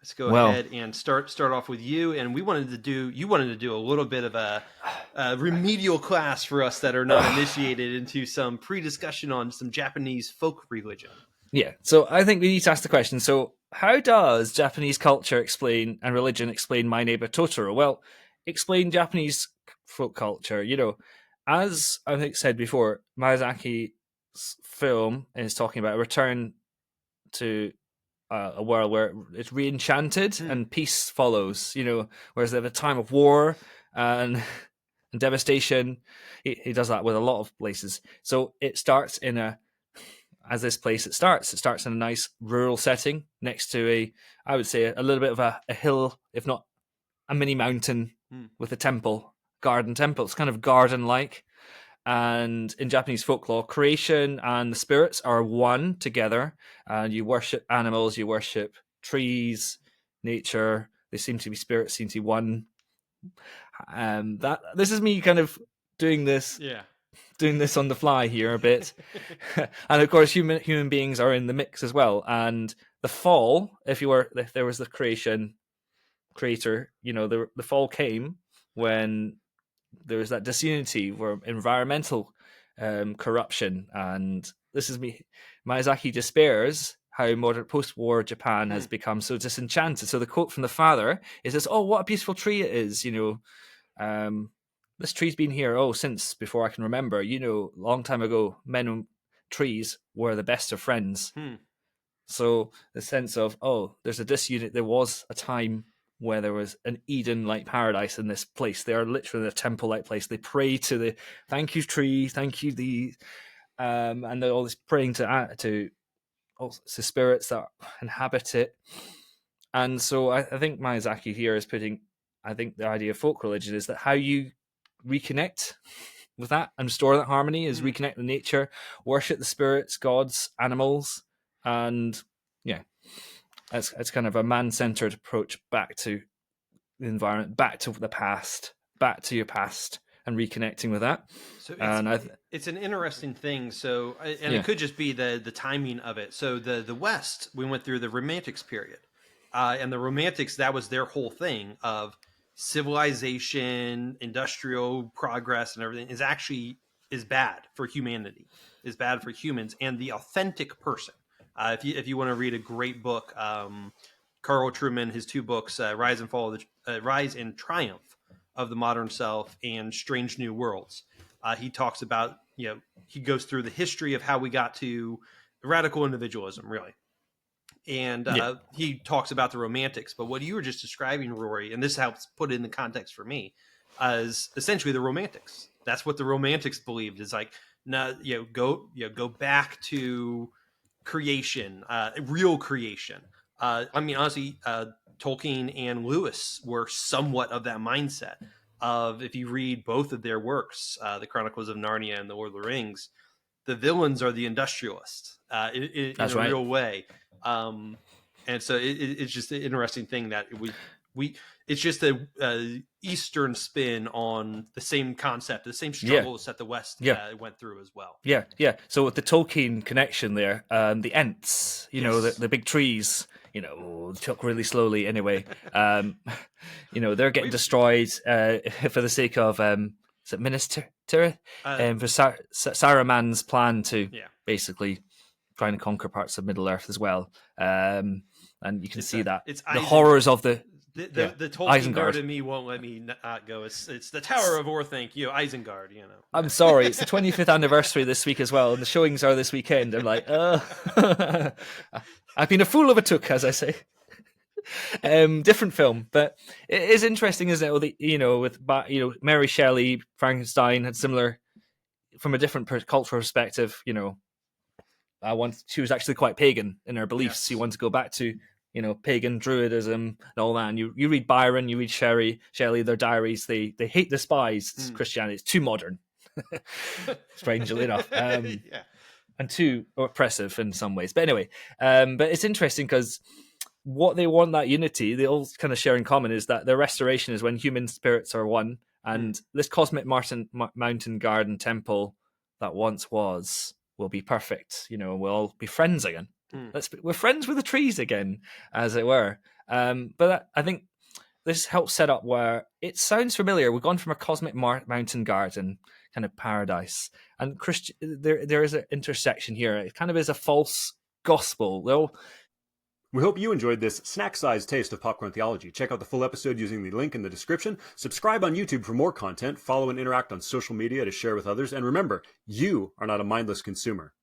let's go Well, ahead and start off with you. And you wanted to do a little bit of a remedial class for us that are not initiated into some pre-discussion on some Japanese folk religion. yeah. So I think we need to ask the question. So how does Japanese culture explain and religion explain My Neighbor Totoro? Well, explain Japanese folk culture. As I think said before, Miyazaki's film is talking about a return to a world where it's re-enchanted and peace follows. Whereas they have a time of war and devastation. He does that with a lot of places. So it starts as this place it starts in a nice rural setting next to I would say a little bit of a hill, if not a mini mountain, with a garden temple. It's kind of garden-like. And in Japanese folklore, creation and the spirits are one together, and you worship animals, you worship trees, nature. They seem to be spirits, seem to be one. This is me kind of doing this on the fly here a bit. And of course human beings are in the mix as well. And the fall, if there was the creator, the fall came when there was that disunity, where environmental corruption. And this is me. Miyazaki despairs how modern post-war Japan has become so disenchanted. So the quote from the father is this: "Oh, what a beautiful tree it is! This tree's been here since before I can remember. Long time ago, men and trees were the best of friends." So the sense of there's a disunity. There was a time where there was an Eden-like paradise in this place. They are literally a temple-like place. They pray to the thank you tree, thank you the, and they're always praying to spirits that inhabit it. And so I think Miyazaki here is putting, I think the idea of folk religion is that how you reconnect with that and restore that harmony is reconnect with nature, worship the spirits, gods, animals, and it's kind of a man-centered approach back to the environment, back to the past, back to your past, and reconnecting with that. So it's an interesting thing. So, it could just be the timing of it. So the West, we went through the Romantics period, and the Romantics, that was their whole thing of civilization, industrial progress, and everything is bad for humanity, is bad for humans and the authentic person. If you want to read a great book, Carl Trueman, his two books, Rise and Triumph of the Modern Self and Strange New Worlds, he talks about, he goes through the history of how we got to radical individualism, really. And he talks about the Romantics. But what you were just describing, Rory, and this helps put it in the context for me, is essentially the Romantics. That's what the Romantics believed, is like, no, go back to creation, real creation. Honestly, Tolkien and Lewis were somewhat of that mindset of, if you read both of their works, the Chronicles of Narnia and the Lord of the Rings, the villains are the industrialists in a real way. And so it's just an interesting thing that it's just a Eastern spin on the same concept, the same struggles that the West went through as well. Yeah. So with the Tolkien connection there, the Ents, the big trees, took really slowly anyway. They're getting destroyed for the sake of is it Minas Tirith? For Saruman's plan to basically trying to conquer parts of Middle Earth as well. And you can see that the horrors of the Tolkien nerd in me won't let me not go. It's the Tower of Orthanc, Isengard. I'm sorry, it's the 25th anniversary this week as well, and the showings are this weekend. I'm like, I've been a fool of a took, as I say. Different film, but it is interesting, isn't it? With Mary Shelley, Frankenstein had similar, from a different cultural perspective. She was actually quite pagan in her beliefs. Yes. She wanted to go back to pagan druidism and all that. And you read Byron, you read Shelley, their diaries. They despise Christianity. It's too modern, strangely enough, and too oppressive in some ways. But anyway, but it's interesting because what they want, that unity, they all kind of share in common, is that their restoration is when human spirits are one, and this cosmic mountain garden temple that once was will be perfect. We'll all be friends again. We're friends with the trees again, as it were. But I think this helps set up where it sounds familiar. We've gone from a cosmic mountain garden kind of paradise, and there is an intersection here. It kind of is a false gospel. We hope you enjoyed this snack-sized taste of popcorn theology. Check out the full episode using the link in the description. Subscribe on YouTube for more content. Follow and interact on social media to share with others. And remember, you are not a mindless consumer.